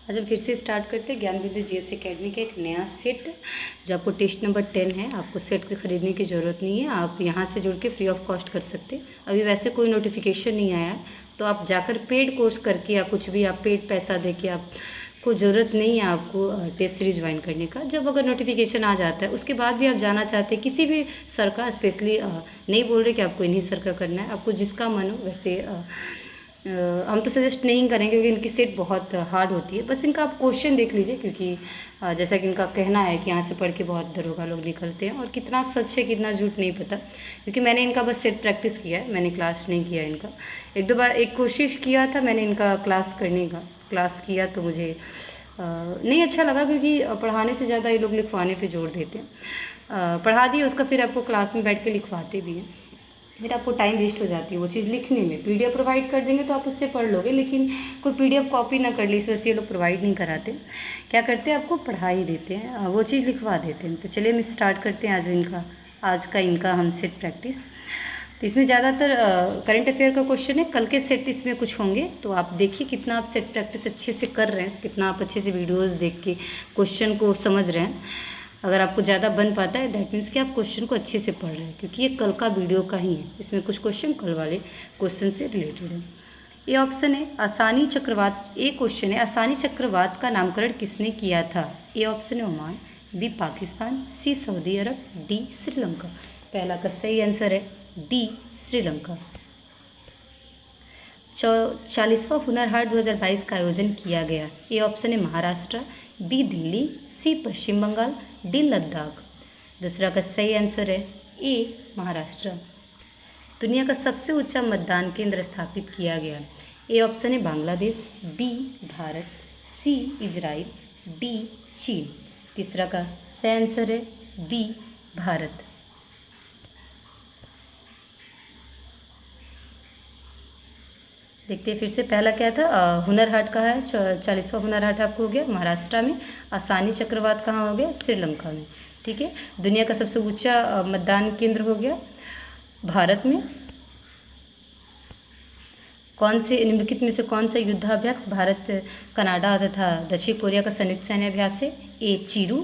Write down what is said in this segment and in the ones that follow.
आज हम फिर से स्टार्ट करते हैं ज्ञान बिंदु जीएस एकेडमी का एक नया सेट। जो आपको टेस्ट नंबर 10 है, आपको सेट खरीदने की ज़रूरत नहीं है, आप यहाँ से जुड़ के फ्री ऑफ कॉस्ट कर सकते हैं। अभी वैसे कोई नोटिफिकेशन नहीं आया है, तो आप जाकर पेड कोर्स करके या कुछ भी आप पेड पैसा दे के आपको ज़रूरत नहीं है आपको टेस्ट सीरीज ज्वाइन करने का। जब अगर नोटिफिकेशन आ जाता है उसके बाद भी आप जाना चाहते हैं किसी भी सर का, स्पेशली नहीं बोल रहे कि आपको इन्हीं सर का करना है, आपको जिसका मन हो वैसे हम तो सजेस्ट नहीं करेंगे क्योंकि इनकी सेट बहुत हार्ड होती है। बस इनका आप क्वेश्चन देख लीजिए, क्योंकि जैसा कि इनका कहना है कि यहाँ से पढ़ के बहुत दरोगा लोग निकलते हैं, और कितना सच है कितना झूठ नहीं पता, क्योंकि मैंने इनका बस सेट प्रैक्टिस किया है, मैंने क्लास नहीं किया इनका। एक दो बार एक कोशिश किया था मैंने इनका क्लास करने का, क्लास किया तो मुझे नहीं अच्छा लगा, क्योंकि पढ़ाने से ज़्यादा ये लोग लिखवाने पे जोर देते हैं। पढ़ा दिए उसका फिर आपको क्लास में बैठ के लिखवाते भी हैं, फिर आपको टाइम वेस्ट हो जाती है वो चीज़ लिखने में। पीडीएफ प्रोवाइड कर देंगे तो आप उससे पढ़ लोगे, लेकिन कोई पीडीएफ कॉपी ना कर ली, इस वजह से ये लोग प्रोवाइड नहीं कराते। क्या करते हैं, आपको पढ़ा ही देते हैं, वो चीज़ लिखवा देते हैं। तो चलिए हम स्टार्ट करते हैं आज का इनका हम सेट प्रैक्टिस। तो इसमें ज़्यादातर करंट अफेयर का क्वेश्चन है, कल के सेट इसमें कुछ होंगे, तो आप देखिए कितना आप सेट प्रैक्टिस अच्छे से कर रहे हैं, कितना आप अच्छे से वीडियोज़ देख के क्वेश्चन को समझ रहे हैं। अगर आपको ज़्यादा बन पाता है दैट मीन्स कि आप क्वेश्चन को अच्छे से पढ़ रहे हैं, क्योंकि ये कल का वीडियो का ही है, इसमें कुछ क्वेश्चन कल वाले क्वेश्चन से रिलेटेड है। ये ऑप्शन है आसानी चक्रवात, ए क्वेश्चन है आसानी चक्रवात का नामकरण किसने किया था। ए ऑप्शन है Oman, B Pakistan, C Saudi Arab, D Sri Lanka. पहला का सही आंसर है डी श्रीलंका। 40वां हुनर हाट 2022 का आयोजन किया गया। ए ऑप्शन है महाराष्ट्र, बी दिल्ली, सी पश्चिम बंगाल, डी लद्दाख। दूसरा का सही आंसर है ए महाराष्ट्र। दुनिया का सबसे ऊंचा मतदान केंद्र स्थापित किया गया। ए ऑप्शन है Bangladesh, B Bharat, C Israel, D चीन। तीसरा का सही आंसर है बी भारत। देखते हैं फिर से, पहला क्या था, हुनर हाट का है, 40वां हुनर हाट आपको हो गया महाराष्ट्र में। आसानी चक्रवात कहाँ हो गया, श्रीलंका में। ठीक है, दुनिया का सबसे ऊंचा मतदान केंद्र हो गया भारत में। कौन से निम्नलिखित में से कौन सा युद्धाभ्यास भारत, कनाडा तथा दक्षिण कोरिया का संयुक्त सैन्य अभ्यास है। ए चीरू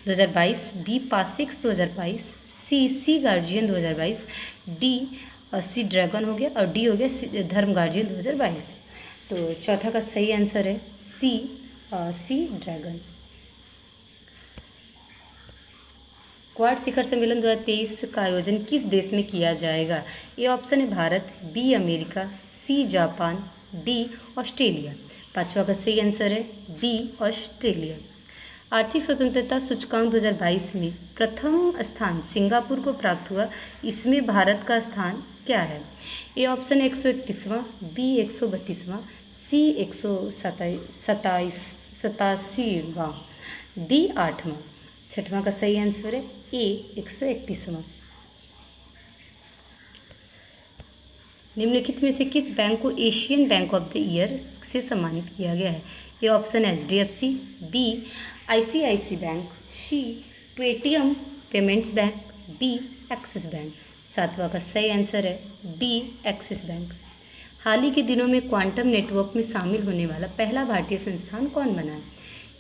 2022, बी पासिक्स 2022, सी गार्जियन 2022, डी सी ड्रैगन हो गया, और डी हो गया धर्म गार्जियन 2022। तो चौथा का सही आंसर है सी ड्रैगन। क्वाड शिखर सम्मेलन 2023 का आयोजन किस देश में किया जाएगा। ए ऑप्शन है Bharat, B America, C Japan, D Australia. पांचवा का सही आंसर है बी ऑस्ट्रेलिया। आर्थिक स्वतंत्रता सूचकांक 2022 में प्रथम स्थान सिंगापुर को प्राप्त हुआ, इसमें भारत का स्थान क्या है। ए ऑप्शन 131वां, बी 132वां, सी 187वां, डी 8वां। छठवां का सही आंसर है ए 131वां। निम्नलिखित में से किस बैंक को Asian bank of the year से सम्मानित किया गया है। ए ऑप्शन है HDFC, B ICICI bank, C Paytm payments bank, D Axis bank. सातवां का सही आंसर है डी एक्सिस बैंक। हाल ही के दिनों में क्वांटम नेटवर्क में शामिल होने वाला पहला भारतीय संस्थान कौन बना है।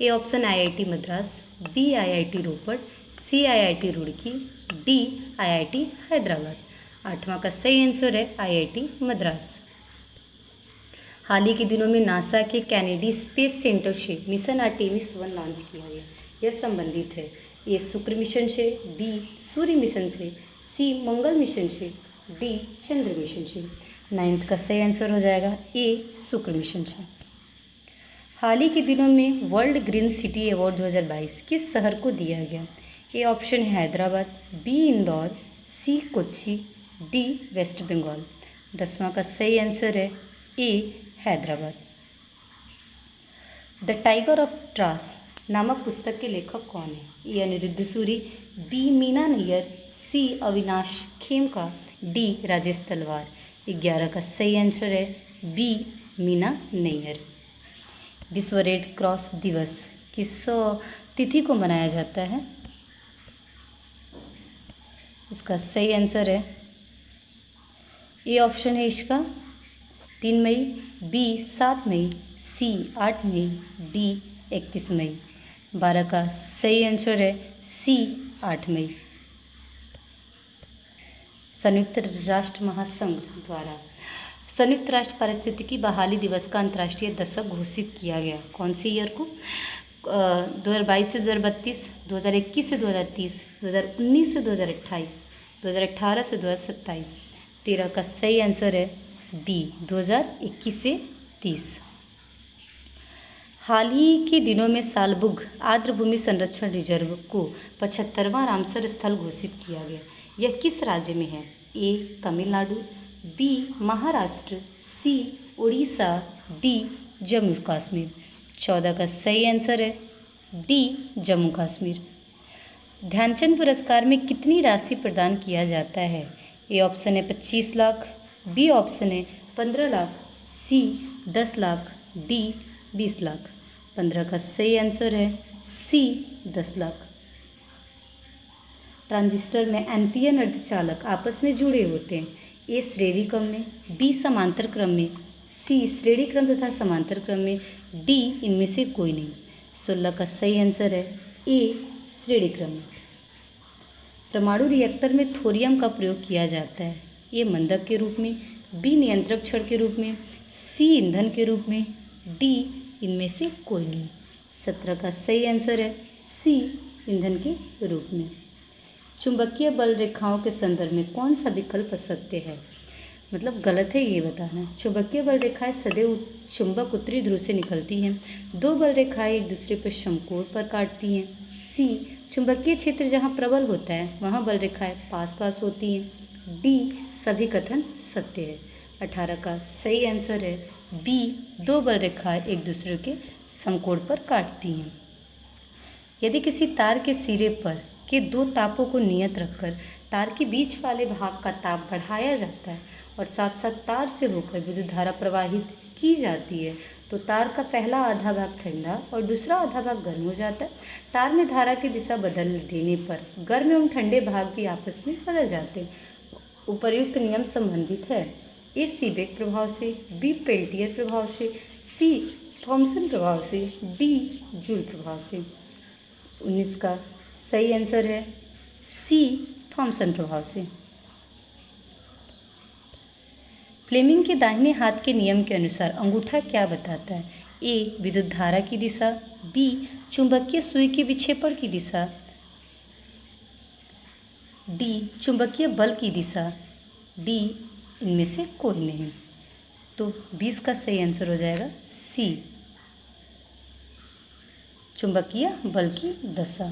A option IIT Madras, B IIT Ropar, C IIT Roorkee, D IIT Hyderabad. आठवां का सही आंसर है IIT मद्रास। हाल ही के दिनों में नासा के कैनेडी स्पेस सेंटर से मिशन आर्टेमिस 1 लॉन्च किया गया। यह संबंधित है ए शुक्र मिशन से, बी सूर्य मिशन से, सी मंगल मिशन से, डी चंद्र मिशन से। 9th का सही आंसर हो जाएगा ए शुक्र मिशन से। हाल ही के दिनों में वर्ल्ड ग्रीन सिटी अवार्ड 2022 किस शहर को दिया गया। ए ऑप्शन है Hyderabad, B Indore, C Kochi, D West Bengal. 10वां का सही आंसर है A Hyderabad. The tiger of Drass नामक पुस्तक के लेखक कौन है। A Aniruddha Suri, B Meena Nayyar, C Avinash Khemka, D Rajesh Talwar. 11 का सही आंसर है बी मीना नैयर। विश्व रेड क्रॉस दिवस किस तिथि को मनाया जाता है। इसका सही आंसर है ए ऑप्शन है इसका 3 मई, बी 7 मई, सी 8 मई, डी 31 मई। 12 का सही आंसर है सी 8 मई। संयुक्त राष्ट्र महासंघ द्वारा संयुक्त राष्ट्र पारिस्थितिकी बहाली दिवस का अंतर्राष्ट्रीय दशक घोषित किया गया कौन से ईयर को? 2022 से 2032, 2021 से 2030, 2019 से 2028, 2018 से 2027। 13 का सही आंसर है डी 2021 से 30। हाल ही के दिनों में सालबुग आर्द्र भूमि संरक्षण रिजर्व को 75वां रामसर स्थल घोषित किया गया। यह किस राज्य में है? ए तमिलनाडु, बी महाराष्ट्र, सी उड़ीसा, डी जम्मू कश्मीर। 14 का सही आंसर है डी जम्मू कश्मीर। ध्यानचंद पुरस्कार में कितनी राशि प्रदान किया जाता है? ए ऑप्शन है 25 लाख, बी ऑप्शन है 15 लाख, सी 10 लाख, डी 20 लाख। 15 का सही आंसर है सी 10 लाख। ट्रांजिस्टर में एनपीएन अर्धचालक आपस में जुड़े होते हैं। ए श्रेणी क्रम में, बी समांतर क्रम में, सी श्रेणी क्रम तथा समांतर क्रम में, डी इनमें से कोई नहीं। 16 का सही आंसर है ए श्रेणी क्रम में। परमाणु रिएक्टर में थोरियम का प्रयोग किया जाता है। ए मंदक के रूप में, बी नियंत्रक छड़ के रूप में, सी ईंधन के रूप में, डी इनमें से कोई नहीं। 17 का सही आंसर है सी ईंधन के रूप में। चुंबकीय बल रेखाओं के संदर्भ में कौन सा विकल्प सत्य है? मतलब गलत है ये बताना। चुंबकीय बल रेखाएं सदैव चुंबक उत्तरी ध्रुव से निकलती हैं। दो बल रेखाएं एक दूसरे पर समकोण पर काटती हैं। सी चुंबकीय क्षेत्र जहां प्रबल होता है वहां बल रेखाएं पास पास होती हैं। डी सभी कथन सत्य है। 18 का सही आंसर है बी दो बल रेखाएं एक दूसरे के समकोण पर काटती हैं। यदि किसी तार के सिरे पर के दो तापों को नियत रखकर तार के बीच वाले भाग का ताप बढ़ाया जाता है और साथ साथ तार से होकर विद्युत धारा प्रवाहित की जाती है तो तार का पहला आधा भाग ठंडा और दूसरा आधा भाग गर्म हो जाता है। तार में धारा की दिशा बदल देने पर गर्म एवं ठंडे भाग भी आपस में बदल जाते हैं। उपर्युक्त नियम संबंधित है। ए सीबेक प्रभाव से, बी पेल्टियर प्रभाव से, सी थॉमसन प्रभाव से, डी जूल प्रभाव से। 19 का सही आंसर है सी थॉमसन प्रभाव से। फ्लेमिंग के दाहिने हाथ के नियम के अनुसार अंगूठा क्या बताता है? ए विद्युत धारा की दिशा, बी चुंबकीय सुई के विक्षेपण की दिशा, डी चुंबकीय बल की दिशा, डी इनमें से कोई नहीं। तो 20 का सही आंसर हो जाएगा सी चुंबकीय बल की दिशा।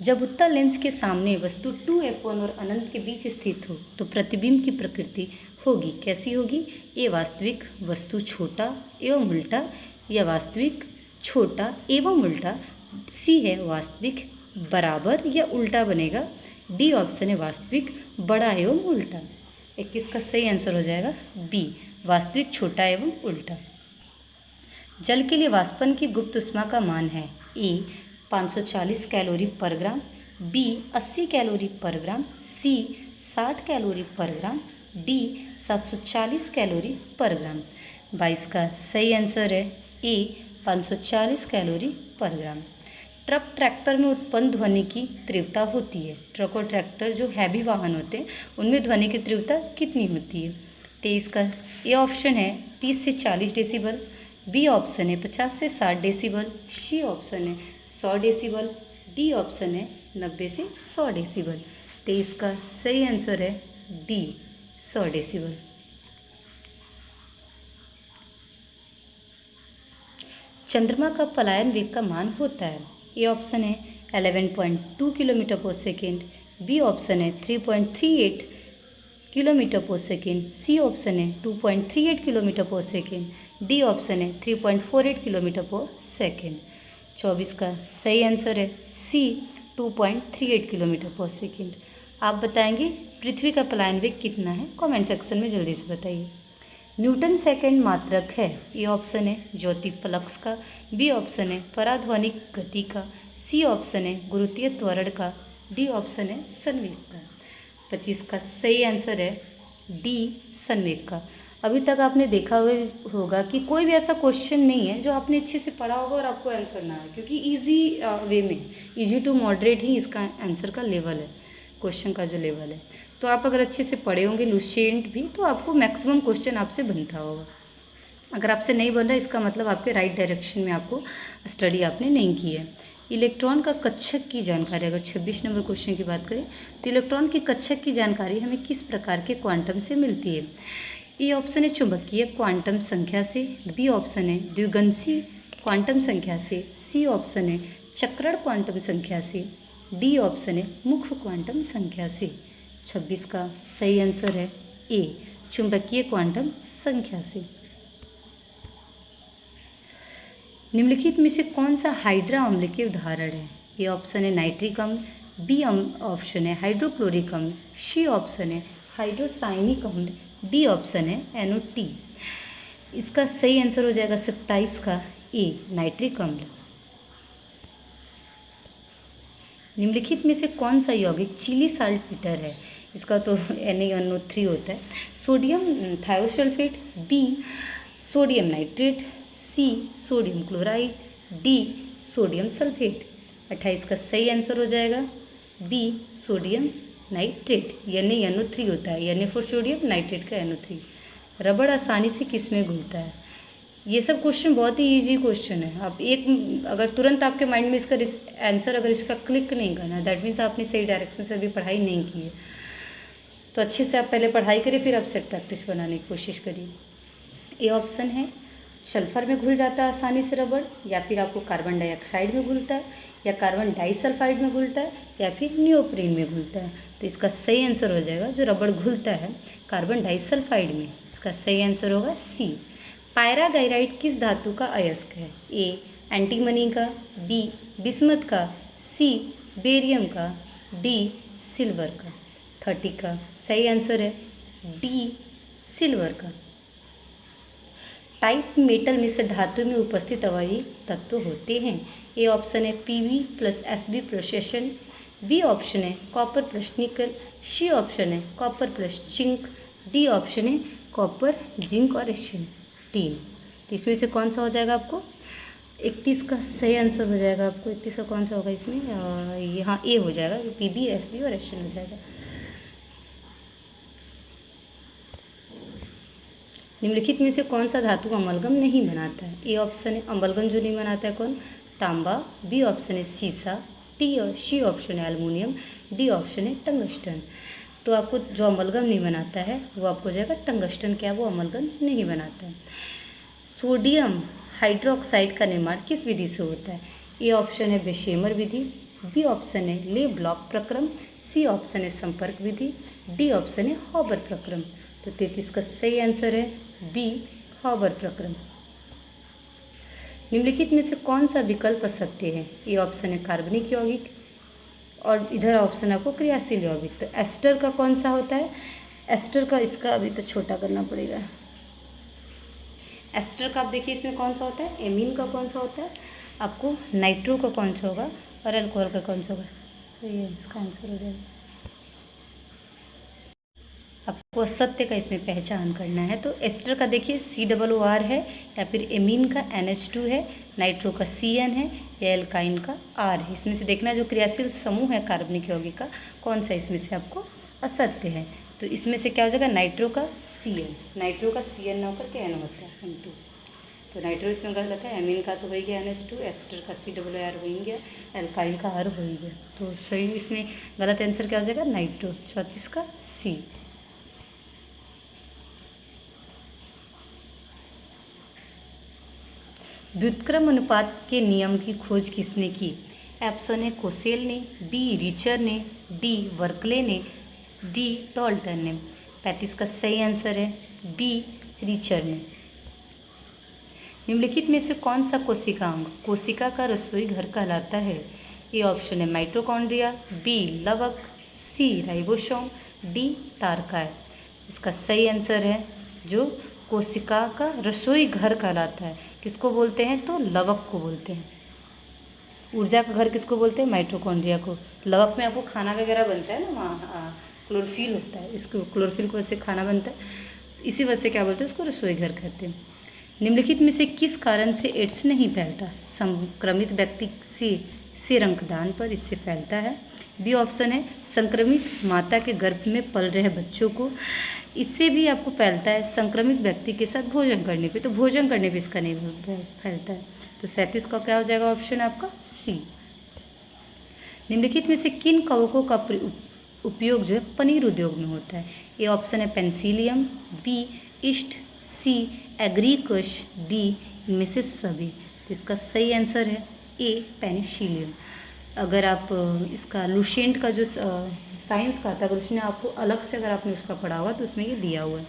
जब उत्तल लेंस के सामने वस्तु 2f1 और अनंत के बीच स्थित हो तो प्रतिबिंब की प्रकृति होगी कैसी होगी? ए वास्तविक वस्तु छोटा एवं उल्टा, या वास्तविक छोटा एवं उल्टा, सी है वास्तविक बराबर या उल्टा बनेगा, डी ऑप्शन है वास्तविक बड़ा एवं उल्टा। 21 का सही आंसर हो जाएगा बी वास्तविक छोटा एवं उल्टा। जल के लिए वाष्पन की गुप्त ऊष्मा का मान है। ए 540 कैलोरी पर ग्राम, बी 80 कैलोरी पर ग्राम, सी 60 कैलोरी पर ग्राम, डी 740 कैलोरी पर ग्राम। 22 का सही आंसर है ए 540 कैलोरी पर ग्राम। ट्रक ट्रैक्टर में उत्पन्न ध्वनि की तीव्रता होती है। ट्रक और ट्रैक्टर जो हैवी वाहन होते हैं उनमें ध्वनि की तीव्रता कितनी होती है? 23 का ए ऑप्शन है 30 से 40 डेसिबल, बी ऑप्शन है 50 से 60 डेसिबल, सी ऑप्शन है 100 डेसिबल, डी ऑप्शन है 90 से 100 डेसिबल। 23 का सही आंसर है डी 100 डेसिबल। चंद्रमा का पलायन वेग का मान होता है। ए ऑप्शन है 11.2 किलोमीटर पर सेकेंड, बी ऑप्शन है 3.38 किलोमीटर पर सेकेंड, सी ऑप्शन है 2.38 किलोमीटर पर सेकेंड, डी ऑप्शन है 3.48 किलोमीटर पर सेकेंड। 24 का सही आंसर है सी 2.38 किलोमीटर पर सेकेंड। आप बताएंगे पृथ्वी का पलायन वेग कितना है? कमेंट सेक्शन में जल्दी से बताइए। न्यूटन सेकंड मात्रक है। ए ऑप्शन है ज्योति फ्लक्स का, बी ऑप्शन है पराध्वनिक गति का, सी ऑप्शन है गुरुत्वीय त्वरण का, डी ऑप्शन है संवेग का। 25 का सही आंसर है डी संवेग का। अभी तक आपने देखा होगा कि कोई भी ऐसा क्वेश्चन नहीं है जो आपने अच्छे से पढ़ा होगा और आपको आंसर ना आए, क्योंकि इजी वे में, इजी टू मॉडरेट ही इसका आंसर का लेवल है, क्वेश्चन का जो लेवल है। तो आप अगर अच्छे से पढ़े होंगे लुसेंट भी, तो आपको मैक्सिमम क्वेश्चन आपसे बनता होगा। अगर आपसे नहीं बन रहा, इसका मतलब आपके राइट डायरेक्शन में आपको स्टडी आपने नहीं की है। इलेक्ट्रॉन का कक्षक की जानकारी, अगर 26 नंबर क्वेश्चन की बात करें तो इलेक्ट्रॉन की कक्षक की जानकारी हमें किस प्रकार के क्वांटम से मिलती है। ए ऑप्शन है चुंबकीय क्वांटम संख्या से, बी ऑप्शन है द्विगंशी क्वांटम संख्या से, सी ऑप्शन है चक्रण क्वांटम संख्या से, डी ऑप्शन है मुख्य क्वांटम संख्या से। 26 का सही आंसर है ए, चुंबकीय क्वांटम संख्या से। निम्नलिखित में से कौन सा हाइड्रा अम्ल के उदाहरण है। ए ऑप्शन है नाइट्रिक अम्ल, बी ऑप्शन है हाइड्रोक्लोरिक अम्ल, सी ऑप्शन है हाइड्रोसायनिक अम्ल, डी ऑप्शन है NO2। इसका सही आंसर हो जाएगा 27 का ए, नाइट्रिक अम्ल। निम्नलिखित में से कौन सा यौगिक चिली साल्टपीटर है। इसका तो NaNO3 होता है। Sodium thiosulphate, B sodium nitrate, C sodium chloride, D sodium sulphate. 28 का सही आंसर हो जाएगा बी सोडियम नाइट्रेट। NaNO3 होता है, Na फॉर सोडियम, नाइट्रेट का NO3। रबड़ आसानी से किस में घुलता है। ये सब क्वेश्चन बहुत ही इजी क्वेश्चन है। आप एक अगर तुरंत आपके माइंड में इसका आंसर अगर इसका क्लिक नहीं करना, दैट मीन्स आपने सही डायरेक्शन से अभी पढ़ाई नहीं की है। तो अच्छे से आप पहले पढ़ाई करिए, फिर आप सेट प्रैक्टिस बनाने की कोशिश करिए। ए ऑप्शन है सल्फर में घुल जाता है आसानी से रबड़, या फिर आपको कार्बन डाइऑक्साइड में घुलता है, या कार्बन डाइसल्फाइड में घुलता है, या फिर नियोप्रीन में घुलता है। तो इसका सही आंसर हो जाएगा जो रबड़ घुलता है कार्बन डाइसल्फाइड में, इसका सही आंसर होगा सी। पायरागाइराइट किस धातु का अयस्क है। ए एंटीमनी का, बी बिस्मथ का, सी बेरियम का, डी सिल्वर का। 30 का सही आंसर है डी सिल्वर का। टाइप मेटल में से धातु में उपस्थित अवयवी तत्व होते हैं। ए ऑप्शन है Pb plus Sb plus Sn, B option है copper plus nickel, C option है copper plus zinc, D option है कॉपर जिंक और Sn 3। तो इसमें से कौन सा हो जाएगा आपको 31 का सही आंसर हो जाएगा आपको। 31 का कौन सा होगा इसमें, यहाँ ए हो जाएगा, Pb Sb और Sn हो जाएगा। निम्नलिखित में से कौन सा धातु अमलगम नहीं बनाता है। ए ऑप्शन है अमलगम जो नहीं बनाता है कौन, तांबा, बी ऑप्शन है सीसा, सी ऑप्शन है एल्युमिनियम, डी ऑप्शन है टंगस्टन। तो आपको जो अमलगम नहीं बनाता है वो आपको हो जाएगा टंगस्टन, क्या वो अमलगम नहीं बनाता है। सोडियम हाइड्रोक्साइड का निर्माण किस विधि से होता है। ए ऑप्शन है बेशेमर विधि, बी ऑप्शन है ले ब्लॉक प्रक्रम, सी ऑप्शन है संपर्क विधि, डी ऑप्शन है हॉबर प्रक्रम। तो 33 का सही आंसर है बी हॉबर प्रक्रम। निम्नलिखित में से कौन सा विकल्प असत्य है। ए ऑप्शन है कार्बनिक यौगिक, और इधर ऑप्शन आपको क्रियाशील यौगिक। तो एस्टर का कौन सा होता है, एस्टर का, इसका अभी तो छोटा करना पड़ेगा। एस्टर का आप देखिए इसमें कौन सा होता है, एमीन का कौन सा होता है, आपको नाइट्रो का कौन सा होगा, और अल्कोहल का कौन सा होगा। तो ये इसका आंसर हो जाएगा। आपको असत्य का इसमें पहचान करना है। तो एस्टर का देखिए COOR है, या फिर एमीन का NH2 है, नाइट्रो का CN है, या एल्काइन का R है। इसमें से देखना जो क्रियाशील समूह है कार्बनिक यौगिक का कौन सा इसमें से आपको असत्य है। तो इसमें से क्या हो जाएगा, नाइट्रो का CN, नाइट्रो का CN ना होकर के N होता है N2। तो नाइट्रो इसमें गलत है। एमीन का तो हो गया NH2, एस्टर का COOR हो गया, एल्काइल का R हो गया। तो सही इसमें गलत आंसर क्या हो जाएगा, नाइट्रो। 34 का C। व्युत्क्रम अनुपात के नियम की खोज किसने की। ऑप्शन है कोसेल ने, बी रिचर ने, डी वर्कले ने, डी डॉल्टन ने। 35 का सही आंसर है बी रिचर ने। निम्नलिखित में से कौन सा कोशिका अंग कोशिका का रसोई घर कहलाता है। ए ऑप्शन है माइटोकॉन्ड्रिया, बी लवक, सी राइबोसोम, डी तारकाय। इसका सही आंसर है जो कोशिका का रसोई घर कहलाता है, किसको बोलते हैं, तो लवक को बोलते हैं। ऊर्जा का घर किसको बोलते हैं, माइटोकॉन्ड्रिया को। लवक में आपको खाना वगैरह बनता है ना, वहाँ क्लोरोफिल होता है, इसको क्लोरोफिल को वैसे खाना बनता है। इसी वजह से क्या बोलते हैं उसको रसोई घर कहते हैं। निम्नलिखित में से किस कारण से एड्स नहीं फैलता? संक्रमित व्यक्ति से रक्तदान पर इससे फैलता है। बी ऑप्शन है संक्रमित माता के गर्भ में पल रहे बच्चों को, इससे भी आपको फैलता है। संक्रमित व्यक्ति के साथ भोजन करने पे, तो भोजन करने पे इसका नहीं फैलता है। तो 37 का क्या हो जाएगा ऑप्शन आपका सी। निम्नलिखित में से किन कवकों का उपयोग जो है पनीर उद्योग में होता है? ए ऑप्शन है पेंसिलियम, बी ईस्ट, सी एग्रीकश, डी इनमें से सभी। तो इसका सही आंसर है ए पेनिसिलियम। अगर आप इसका लुसेंट का जो साइंस का था, अगर उसने आपको अलग से अगर आपने उसका पढ़ा हुआ तो उसमें ये दिया हुआ है।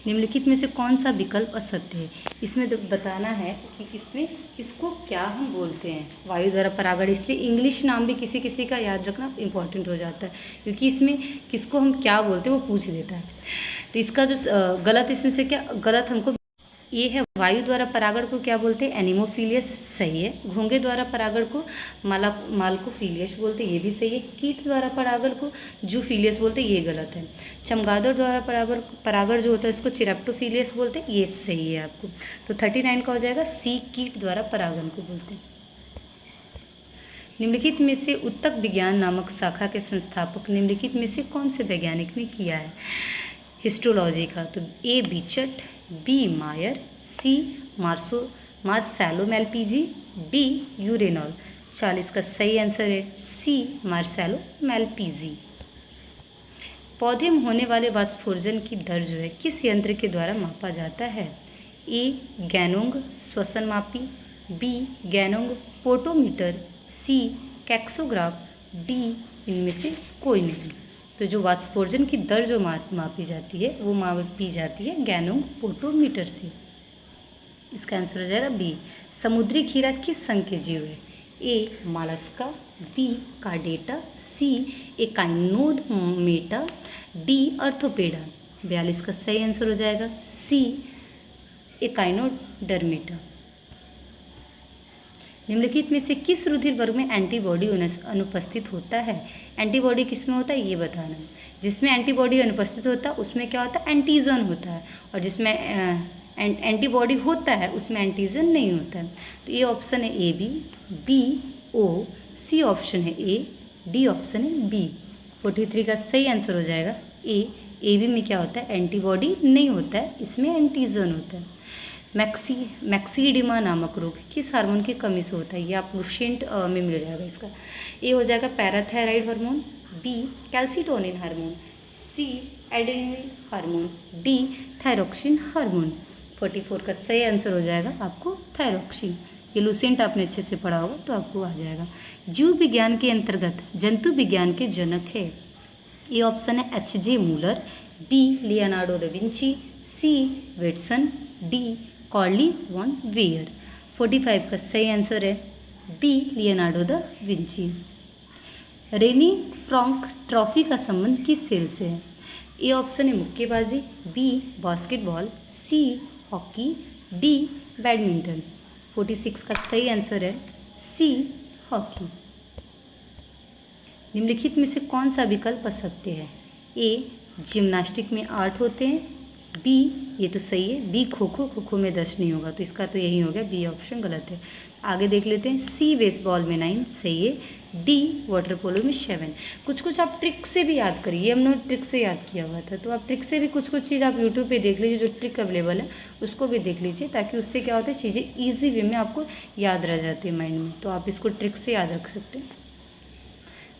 निम्नलिखित में से कौन सा विकल्प असत्य है? इसमें बताना है कि इसमें इसको क्या हम बोलते हैं। वायु द्वारा परागण, इसलिए इंग्लिश नाम भी किसी किसी का याद रखना इम्पॉर्टेंट हो जाता है, क्योंकि इसमें किसको हम क्या बोलते हैं वो पूछ देता है। तो इसका जो गलत, इसमें से क्या गलत हमको ये है, वायु द्वारा परागण को क्या बोलते हैं? एनिमोफिलियस, सही है। घोंगे द्वारा परागण को माल्कोफिलियस बोलते हैं, ये भी सही है। कीट द्वारा परागण को जूफिलियस बोलते हैं, ये गलत है। चमगादड़ द्वारा परागण जो होता है उसको चिरेप्टोफिलियस बोलते हैं, ये सही है आपको। तो 39 का हो जाएगा सी, कीट द्वारा परागण को बोलते हैं। निम्नलिखित में से उत्तक विज्ञान नामक शाखा के संस्थापक निम्नलिखित में से कौन से वैज्ञानिक ने किया है हिस्टोलॉजी का? तो ए बीचट, बी मायर, सी मार्सेलो मेलपीजी, डी यूरेनॉल। 40 का सही आंसर है सी मार्सेलो मेलपीजी। पौधे में होने वाले वाष्पोर्जन की दर जो है किस यंत्र के द्वारा मापा जाता है? ए गैनोंग श्वसन मापी, बी गैनोंग पोटोमीटर, सी कैक्सोग्राफ, डी इनमें से कोई नहीं। तो जो वाष्पोर्जन की दर जो मापी जाती है वो मापी जाती है गैनोंग पोटोमीटर से। इसका आंसर हो जाएगा बी। समुद्री खीरा किस संघ के जीव है? ए मालस्का, बी कार्डेटा, सी एकाइनोडर्मेटा, डी अर्थोपेडा। 42 का सही आंसर हो जाएगा सी एकाइनोडर्मेटा। निम्नलिखित में से किस रुधिर वर्ग में एंटीबॉडी अनुपस्थित होता है? एंटीबॉडी किस में होता है ये बताना। जिसमें एंटीबॉडी अनुपस्थित होता है उसमें क्या होता है? एंटीजन होता है, और जिसमें एंटीबॉडी होता है उसमें एंटीजन नहीं होता है। तो ये ऑप्शन है A B, B O, C option है ए, डी ऑप्शन है बी। 43 का सही आंसर हो जाएगा ए बी में क्या होता है? एंटीबॉडी नहीं होता है, इसमें एंटीजन होता है। मैक्सीडिमा नामक रोग किस हार्मोन की कमी से होता है? ये आप लुसेंट में मिल जाएगा इसका। ए हो जाएगा parathyroid hormone, B calcitonin hormone, C adrenaline hormone, D thyroxine hormone. 44 का सही आंसर हो जाएगा आपको थायरोक्सिन। ये लुसेंट आपने अच्छे से पढ़ा होगा तो आपको आ जाएगा। जीव विज्ञान के अंतर्गत जंतु विज्ञान के जनक है? ए ऑप्शन है H J. Muller, B Leonardo da Vinci, C Watson, D कॉर्ली वॉन वेयर। 45 का सही आंसर है B Leonardo da Vinci. Rene Frank trophy का संबंध किस खेल से है? ए ऑप्शन है मुक्केबाजी, B basketball, C hockey, D badminton. 46 का सही आंसर है सी हॉकी। निम्नलिखित में से कौन सा विकल्प असत्य है? ए जिम्नास्टिक में 8 होते हैं, बी ये तो सही है, बी खो खो में 10 नहीं होगा, तो इसका तो यही हो गया, बी ऑप्शन गलत है। आगे देख लेते हैं, सी बेसबॉल में 9 सही है, डी वाटर पोलो में 7। कुछ आप ट्रिक से भी याद करिए, हमने ट्रिक से याद किया हुआ था, तो आप ट्रिक से भी कुछ चीज़ आप यूट्यूब पे देख लीजिए, जो ट्रिक अवेलेबल है उसको भी देख लीजिए, ताकि उससे क्या होता है चीज़ें ईजी वे में आपको याद रह जाती है माइंड में, तो आप इसको ट्रिक से याद रख सकते हैं।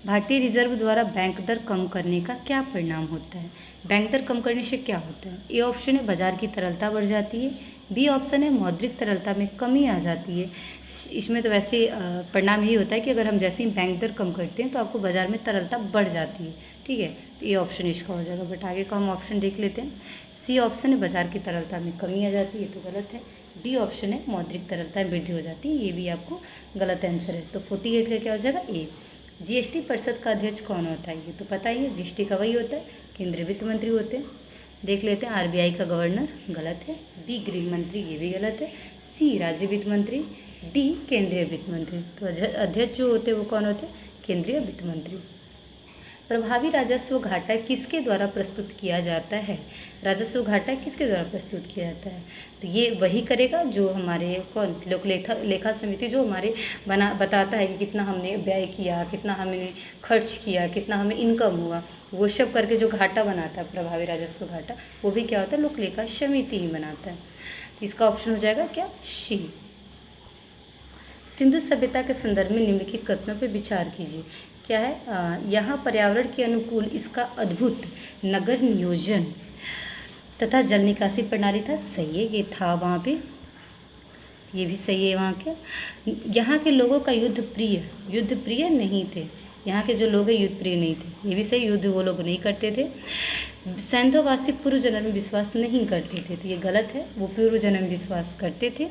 भारतीय रिजर्व द्वारा बैंक दर कम करने का क्या परिणाम होता है? बैंक दर कम करने से क्या होता है? ए ऑप्शन है बाजार की तरलता बढ़ जाती है, बी ऑप्शन है मौद्रिक तरलता में कमी आ जाती है। इसमें तो वैसे परिणाम यही होता है कि अगर हम जैसे ही बैंक दर कम करते हैं तो आपको बाजार में तरलता बढ़ जाती है, ठीक है, तो ये ऑप्शन इसका हो जाएगा। बट आगे का हम ऑप्शन देख लेते हैं, सी ऑप्शन है बाजार की तरलता में कमी आ जाती है, तो गलत है। डी ऑप्शन है मौद्रिक तरलता में वृद्धि हो जाती है, ये भी आपको गलत आंसर है। तो 48 का क्या हो जाएगा ए। जीएसटी परिषद का अध्यक्ष कौन होता है? ये तो पता ही है, जीएसटी का वही होता है, केंद्रीय वित्त मंत्री होते हैं। देख लेते हैं, आरबीआई का गवर्नर गलत है, बी गृह मंत्री ये भी गलत है, सी राज्य वित्त मंत्री, डी केंद्रीय वित्त मंत्री। तो अध्यक्ष जो होते हैं वो कौन होते हैं? केंद्रीय वित्त मंत्री। प्रभावी राजस्व घाटा किसके द्वारा प्रस्तुत किया जाता है? राजस्व घाटा किसके द्वारा प्रस्तुत किया जाता है? तो ये वही करेगा जो हमारे कौन लोक लेखा समिति जो हमारे बताता है कि कितना हमने व्यय किया, कितना हमने खर्च किया, कितना हमें इनकम हुआ, वो सब करके जो घाटा बनाता है प्रभावी राजस्व घाटा, वो भी क्या होता है? लोक लेखा समिति ही बनाता है। तो इसका ऑप्शन हो जाएगा क्या? सी। सिंधु सभ्यता के संदर्भ में निम्नलिखित कथनों पर विचार कीजिए। क्या है? यहाँ पर्यावरण के अनुकूल इसका अद्भुत नगर नियोजन तथा जल निकासी प्रणाली था। सही है, ये था वहाँ पे, ये भी सही है। वहाँ के यहाँ के लोगों का युद्ध प्रिय नहीं थे। यहाँ के जो लोग हैं युद्ध प्रिय नहीं थे, ये भी सही। युद्ध वो लोग नहीं करते थे। सैंधववासी पूर्व जन्म में विश्वास नहीं करते थे, तो ये गलत है। वो पूर्व जन्म में विश्वास करते थे।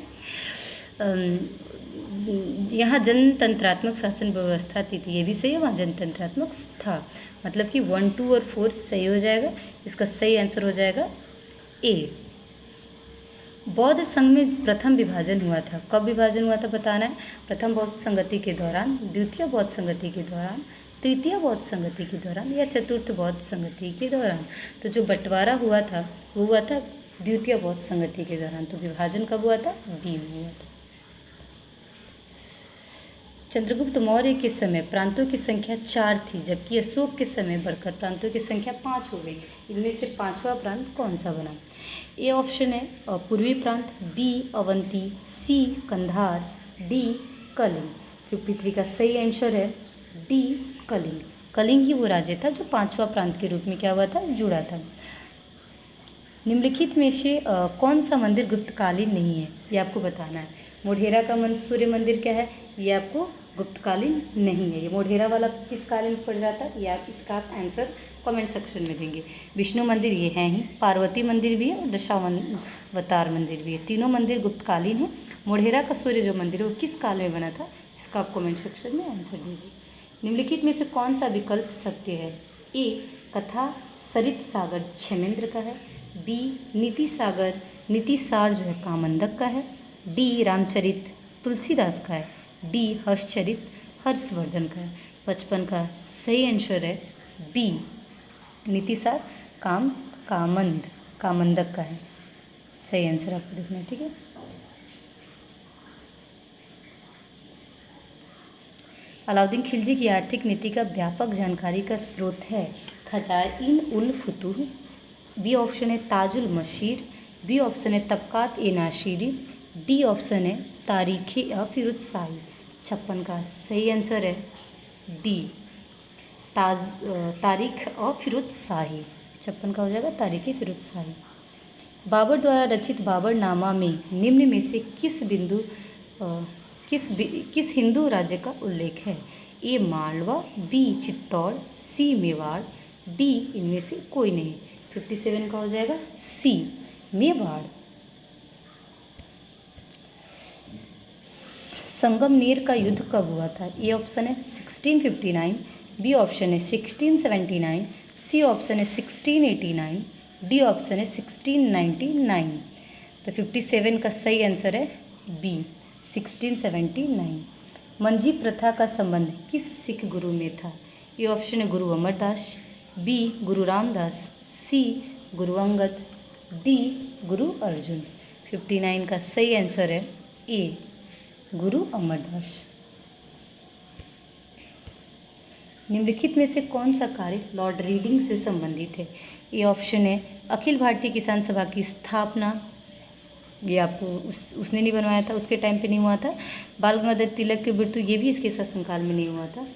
यहाँ जनतंत्रात्मक शासन व्यवस्था थी, ये भी सही है। वहाँ जनतंत्रात्मक था, मतलब कि 1, 2 और 4 सही हो जाएगा। इसका सही आंसर हो जाएगा ए। बौद्ध संघ में प्रथम विभाजन हुआ था। कब विभाजन हुआ था बताना है। प्रथम बौद्ध संगति के दौरान, द्वितीय बौद्ध संगति के दौरान, तृतीय बौद्ध संगति के दौरान या चतुर्थ बौद्ध संगति के दौरान। तो जो बंटवारा हुआ था वो हुआ था द्वितीय बौद्ध संगति के दौरान। तो विभाजन कब हुआ था? बी में हुआ था। चंद्रगुप्त मौर्य के समय प्रांतों की संख्या 4 थी, जबकि अशोक के समय बढ़कर प्रांतों की संख्या 5 हो गई। इनमें से 5वां प्रांत कौन सा बना? ए ऑप्शन है पूर्वी प्रांत, बी अवंती, सी कंधार, डी कलिंग। 53 का सही आंसर है डी कलिंग। कलिंग ही वो राज्य था जो 5वां प्रांत के रूप में क्या हुआ था? जुड़ा था। निम्नलिखित में से कौन सा मंदिर गुप्तकालीन नहीं है? ये आपको बताना है। मोढेरा का सूर्य मंदिर क्या है? ये आपको गुप्तकालीन नहीं है। ये मोढेरा वाला किस कालीन में पड़ जाता है? ये आप इसका आंसर कमेंट सेक्शन में देंगे। विष्णु मंदिर ये है ही, पार्वती मंदिर भी है और दशावतार मंदिर भी है। तीनों मंदिर गुप्तकालीन है। मोढेरा का सूर्य जो मंदिर है वो किस काल में बना था? इसका आप कमेंट सेक्शन में आंसर दीजिए। निम्नलिखित में से कौन सा विकल्प सत्य है? ए कथा सरित सागर क्षेमेंद्र का है, बी नीतिसार जो है कामंदक का है, डी रामचरित तुलसीदास का है, डी हर्षचरित हर्षवर्धन का है। 55 का सही आंसर है बी नीतिसार कामंदक का है। सही आंसर आपको देखना है, ठीक है। अलाउद्दीन खिलजी की आर्थिक नीति का व्यापक जानकारी का स्रोत है खजाइन उल फुतूह, बी ऑप्शन है ताजुल मशीर, बी ऑप्शन है तबकात ए नाशीरी, डी ऑप्शन है तारीख़ फिरोज शाही। 56 का सही आंसर है डी तारीख़ फिरोज शाही। 56 का हो जाएगा तारीख़ फिरोज शाही। बाबर द्वारा रचित बाबरनामा में निम्न में से किस हिंदू राज्य का उल्लेख है? ए मालवा, बी चित्तौड़, सी मेवाड़, डी इनमें से कोई नहीं। 57 का हो जाएगा सी मेवाड़। संगमनेर का युद्ध कब हुआ था? ए ऑप्शन है 1659, बी ऑप्शन है 1679, सी ऑप्शन है 1689, डी ऑप्शन है 1699। तो 57 का सही आंसर है बी 1679। मंजी प्रथा का संबंध किस सिख गुरु में था? ए ऑप्शन है गुरु अमरदास, बी गुरु रामदास, सी गुरु अंगद, डी गुरु अर्जुन। 59 का सही आंसर है ए गुरु अमरदास। निम्नलिखित में से कौन सा कार्य लॉर्ड रीडिंग से संबंधित है? ये ऑप्शन है अखिल भारतीय किसान सभा की स्थापना, ये आपको उसने नहीं बनवाया था, उसके टाइम पे नहीं हुआ था। बाल गंगाधर तिलक की मृत्यु, ये भी इसके शासनकाल में नहीं हुआ था।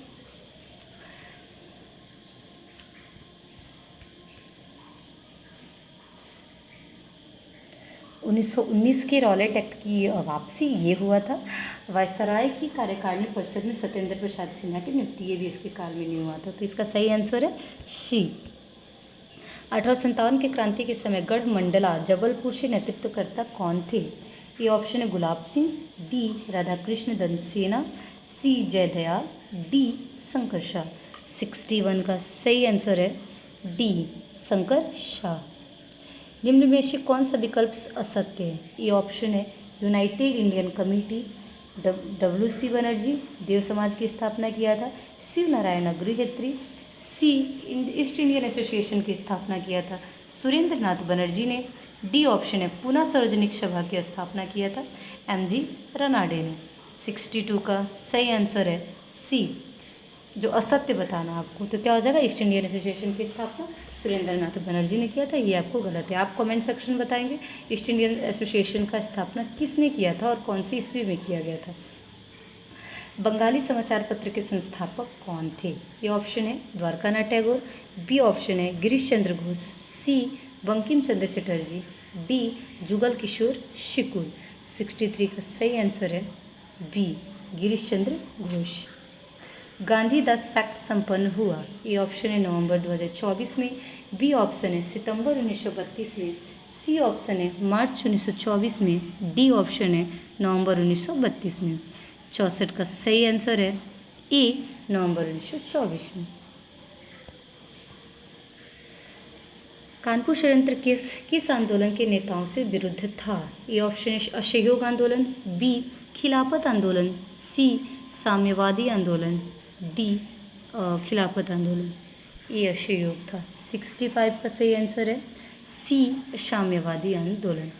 उन्नीस 1919 के रॉलेट एक्ट की वापसी ये हुआ था। वायसराय की कार्यकारिणी परिषद में सत्येंद्र प्रसाद सिन्हा की नियुक्ति, ये भी इसके काल में नहीं हुआ था। तो इसका सही आंसर है सी। 1857 के क्रांति के समय गढ़ मंडला जबलपुर से नेतृत्वकर्ता कौन थे? ये ऑप्शन है गुलाब सिंह, बी राधाकृष्ण दनसेना, सी जयदयाल, डी शंकर शाह। 61 का सही आंसर है डी शंकर शाह। निम्न में से कौन सा विकल्प असत्य है? ये ऑप्शन है united Indian committee, WC Banerjee Dev Samaj की स्थापना किया था, Shiv Narayan Agnihotri, C east Indian association की स्थापना किया था सुरेंद्र नाथ बनर्जी ने। डी ऑप्शन है पुनः सार्वजनिक सभा की स्थापना किया था एमजी रनाडे ने। 62 का सही आंसर है सी, जो असत्य बताना आपको, तो क्या हो जाएगा, ईस्ट इंडियन एसोसिएशन की स्थापना सुरेंद्र नाथ बनर्जी ने किया था, ये आपको गलत है। आप कमेंट सेक्शन में बताएंगे ईस्ट इंडियन एसोसिएशन का स्थापना किसने किया था और कौन सी ईस्वी में किया गया था। बंगाली समाचार पत्र के संस्थापक कौन थे? ये ऑप्शन है द्वारकानाथ टैगोर, बी ऑप्शन है गिरीश चंद्र घोष, सी बंकिम चंद्र चटर्जी, डी जुगल किशोर शिकुल। 63 का सही आंसर है बी गिरीश चंद्र घोष। गांधीदास पैक्ट संपन्न हुआ? ए ऑप्शन है नवंबर 2024 में, बी ऑप्शन है सितंबर 1932 में, सी ऑप्शन है मार्च 1924 में, डी ऑप्शन है नवंबर 1932 में। 64 का सही आंसर है ए नवंबर 1924 में। कानपुर षड्यंत्र किस आंदोलन के नेताओं से विरुद्ध था? ए ऑप्शन है असहयोग आंदोलन, बी खिलाफत आंदोलन, सी साम्यवादी आंदोलन, डी खिलाफत आंदोलन। ए असहयोग था। 65 का सही आंसर है सी साम्यवादी आंदोलन।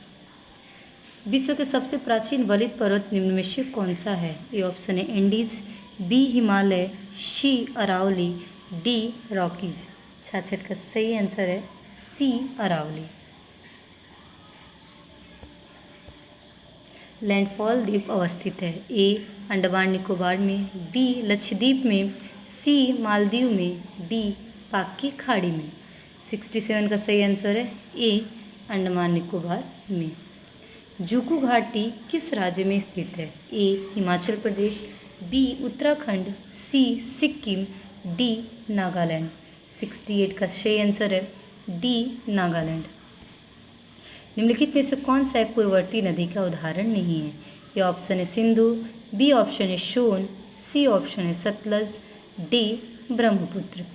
विश्व के सबसे प्राचीन वलित पर्वत निम्न में से कौन सा है? ए ऑप्शन है एंडीज, बी हिमालय, सी अरावली, डी रॉकीज। 66 का सही आंसर है सी अरावली। लैंडफॉल द्वीप अवस्थित है? ए अंडमान निकोबार में, बी लक्षद्वीप में, सी मालदीव में, डी पाक की खाड़ी में। 67 का सही आंसर है ए अंडमान निकोबार में। जुकू घाटी किस राज्य में स्थित है? ए हिमाचल प्रदेश, बी उत्तराखंड, सी सिक्किम, डी नागालैंड। 68 का सही आंसर है डी नागालैंड। निम्नलिखित में से कौन सा एक पूर्ववर्ती नदी का उदाहरण नहीं है? ए ऑप्शन है सिंधु, बी ऑप्शन है सोन, सी ऑप्शन है सतलज, डी ब्रह्मपुत्र।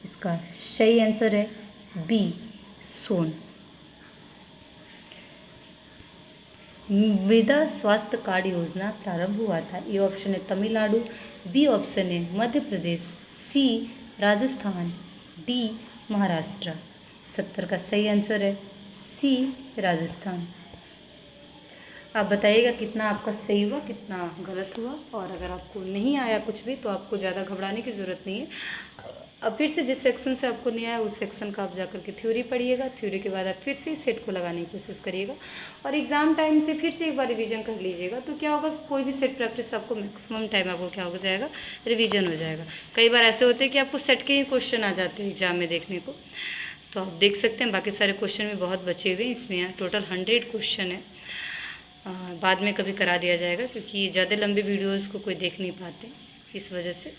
इसका सही आंसर है बी सोन। मृदा स्वास्थ्य कार्ड योजना प्रारंभ हुआ था? ए ऑप्शन है तमिलनाडु, बी ऑप्शन है मध्य प्रदेश, सी राजस्थान, डी महाराष्ट्र। 70 का सही आंसर है सी राजस्थान। आप बताइएगा कितना आपका सही हुआ, कितना गलत हुआ, और अगर आपको नहीं आया कुछ भी तो आपको ज़्यादा घबराने की ज़रूरत नहीं है। अब फिर से जिस सेक्शन से आपको नहीं आया उस सेक्शन का आप जाकर के थ्योरी पढ़िएगा, थ्योरी के बाद आप फिर से सेट को लगाने की कोशिश करिएगा और एग्ज़ाम टाइम से फिर से एक बार रिवीजन कर लीजिएगा। तो क्या होगा, कोई भी सेट प्रैक्टिस आपको मैक्सिमम टाइम आपको क्या हो जाएगा, रिवीजन हो जाएगा। कई बार ऐसे होते हैं कि आपको सेट के ही क्वेश्चन आ जाते हैं एग्जाम में देखने को, तो आप देख सकते हैं बाकी सारे क्वेश्चन भी बहुत बचे हुए हैं। इसमें टोटल 100 क्वेश्चन है। बाद में कभी करा दिया जाएगा क्योंकि ज़्यादा लंबे वीडियोज़ को कोई देख नहीं पाते, इस वजह से